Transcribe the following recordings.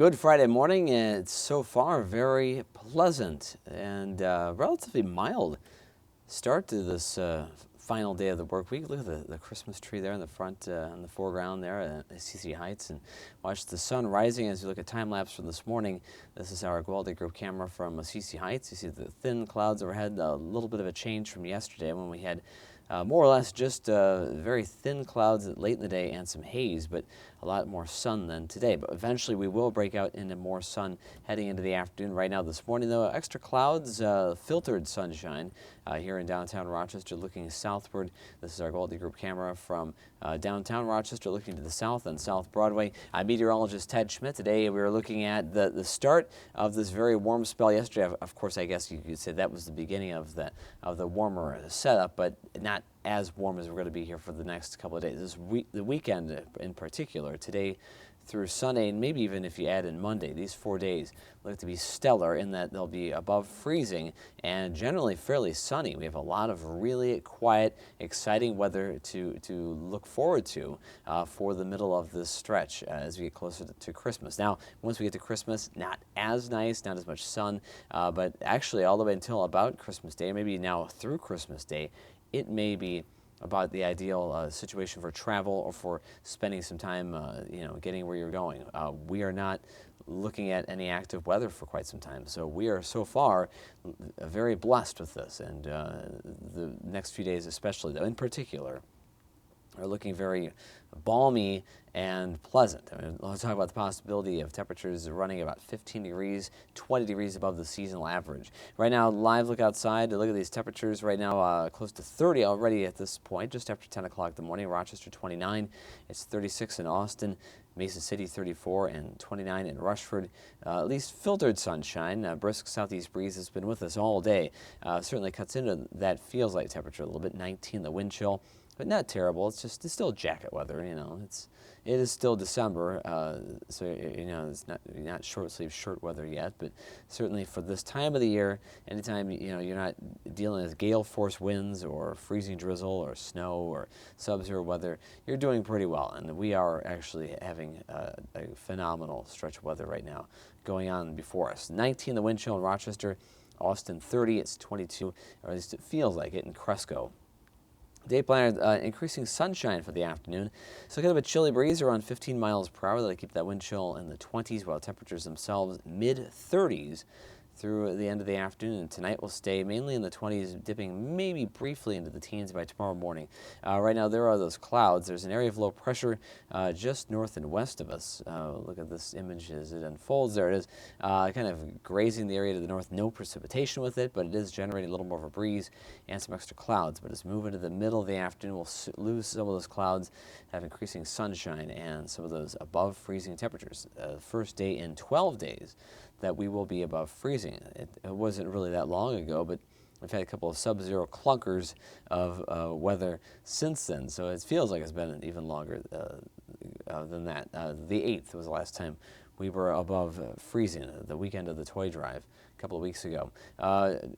Good Friday morning, and it's so far very pleasant and relatively mild start to this final day of the work week. Look at the Christmas tree there in the front, in the foreground there at Assisi Heights, and watch the sun rising as you look at time lapse from this morning. This is our Gualdi Group camera from Assisi Heights. You see the thin clouds overhead, a little bit of a change from yesterday when we had more or less just very thin clouds late in the day and some haze, but a lot more sun than today. But eventually we will break out into more sun heading into the afternoon. Right now this morning, though, extra clouds, filtered sunshine here in downtown Rochester looking southward. This is our Gualdi Group camera from downtown Rochester looking to the south on South Broadway. I'm meteorologist Ted Schmidt. Today we are looking at the start of this very warm spell yesterday. Of course, I guess you could say that was the beginning of the warmer setup, but not as warm as we're going to be here for the next couple of days. The weekend in particular, today through Sunday, and maybe even if you add in Monday, these 4 days look to be stellar in that they'll be above freezing and generally fairly sunny. We have a lot of really quiet, exciting weather to look forward to for the middle of this stretch as we get closer to Christmas. Now, once we get to Christmas, not as nice, not as much sun, but actually all the way until about Christmas Day, maybe now through Christmas Day, it may be about the ideal situation for travel or for spending some time, getting where you're going. We are not looking at any active weather for quite some time, so we are so far very blessed with this, and the next few days especially, though, in particular, are looking very balmy and pleasant. I mean, let's talk about the possibility of temperatures running about 15 degrees, 20 degrees above the seasonal average. Right now, live look outside. Look at these temperatures right now, close to 30 already at this point, just after 10 o'clock in the morning. Rochester 29, it's 36 in Austin, Mason City 34 and 29 in Rushford. At least filtered sunshine. Brisk southeast breeze has been with us all day. Certainly cuts into that feels like temperature a little bit. 19 the wind chill. But not terrible. It's still jacket weather. It is still December, so it's not short sleeve shirt weather yet. But certainly for this time of the year, anytime you're not dealing with gale force winds or freezing drizzle or snow or sub-zero weather, you're doing pretty well. And we are actually having a phenomenal stretch of weather right now going on before us. 19 the wind chill in Rochester, Austin 30. It's 22, or at least it feels like it in Cresco. Day planner, increasing sunshine for the afternoon. So kind of a chilly breeze around 15 miles per hour. That'll keep that wind chill in the 20s, while temperatures themselves mid-30s through the end of the afternoon. And tonight will stay mainly in the 20s, dipping maybe briefly into the teens by tomorrow morning. Right now there are those clouds. There's an area of low pressure just north and west of us. Look at this image as it unfolds. There it is, kind of grazing the area to the north. No precipitation with it, but it is generating a little more of a breeze and some extra clouds. But as we move into the middle of the afternoon, we'll lose some of those clouds, have increasing sunshine and some of those above freezing temperatures. First day in 12 days that we will be above freezing. It wasn't really that long ago, but we've had a couple of sub-zero clunkers of weather since then, so it feels like it's been even longer than that. The 8th was the last time we were above freezing, the weekend of the toy drive a couple of weeks ago.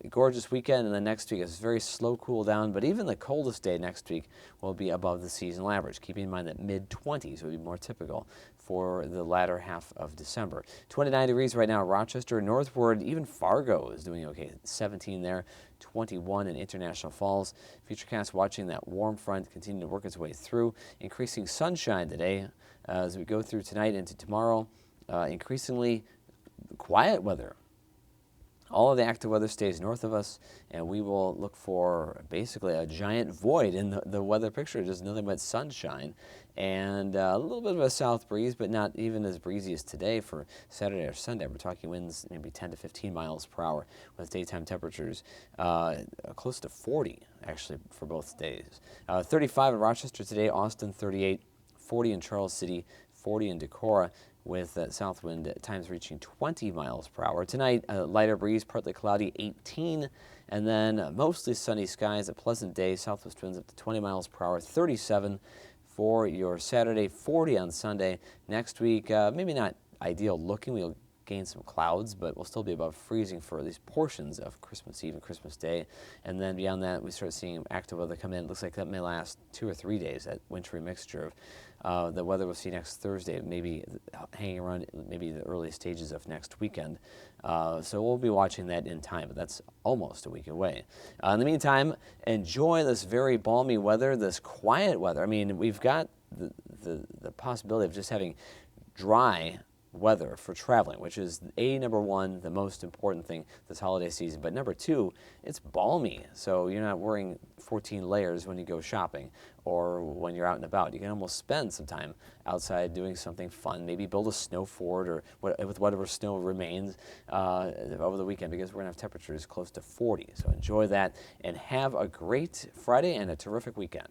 Gorgeous weekend, and then next week is very slow cool down, but even the coldest day next week will be above the seasonal average. Keeping in mind that mid-20s would be more typical for the latter half of December. 29 degrees right now, Rochester. Northward, even Fargo is doing okay. 17 there, 21 in International Falls. Futurecast watching that warm front continue to work its way through. Increasing sunshine today as we go through tonight into tomorrow. Increasingly quiet weather. All of the active weather stays north of us, and we will look for basically a giant void in the weather picture, just nothing but sunshine and a little bit of a south breeze, but not even as breezy as today for Saturday or Sunday. We're talking winds maybe 10 to 15 miles per hour with daytime temperatures close to 40, actually, for both days. 35 in Rochester today, Austin 38, 40 in Charles City, 40 in Decorah, with south wind at times reaching 20 miles per hour. Tonight, a lighter breeze, partly cloudy, 18, and then mostly sunny skies, a pleasant day, southwest winds up to 20 miles per hour, 37 for your Saturday, 40 on Sunday. Next week, maybe not ideal looking. We'll gain some clouds, but we'll still be above freezing for at least portions of Christmas Eve and Christmas Day. And then beyond that, we start seeing active weather come in. It looks like that may last 2 or 3 days, that wintry mixture of the weather we'll see next Thursday, maybe hanging around maybe the early stages of next weekend. So we'll be watching that in time, but that's almost a week away. In the meantime, enjoy this very balmy weather, this quiet weather. I mean, we've got the possibility of just having dry weather for traveling, which is number one, the most important thing this holiday season. But number two, it's balmy, so you're not wearing 14 layers when you go shopping or when you're out and about. You can almost spend some time outside doing something fun, maybe build a snow fort or with whatever snow remains over the weekend, because we're going to have temperatures close to 40. So enjoy that and have a great Friday and a terrific weekend.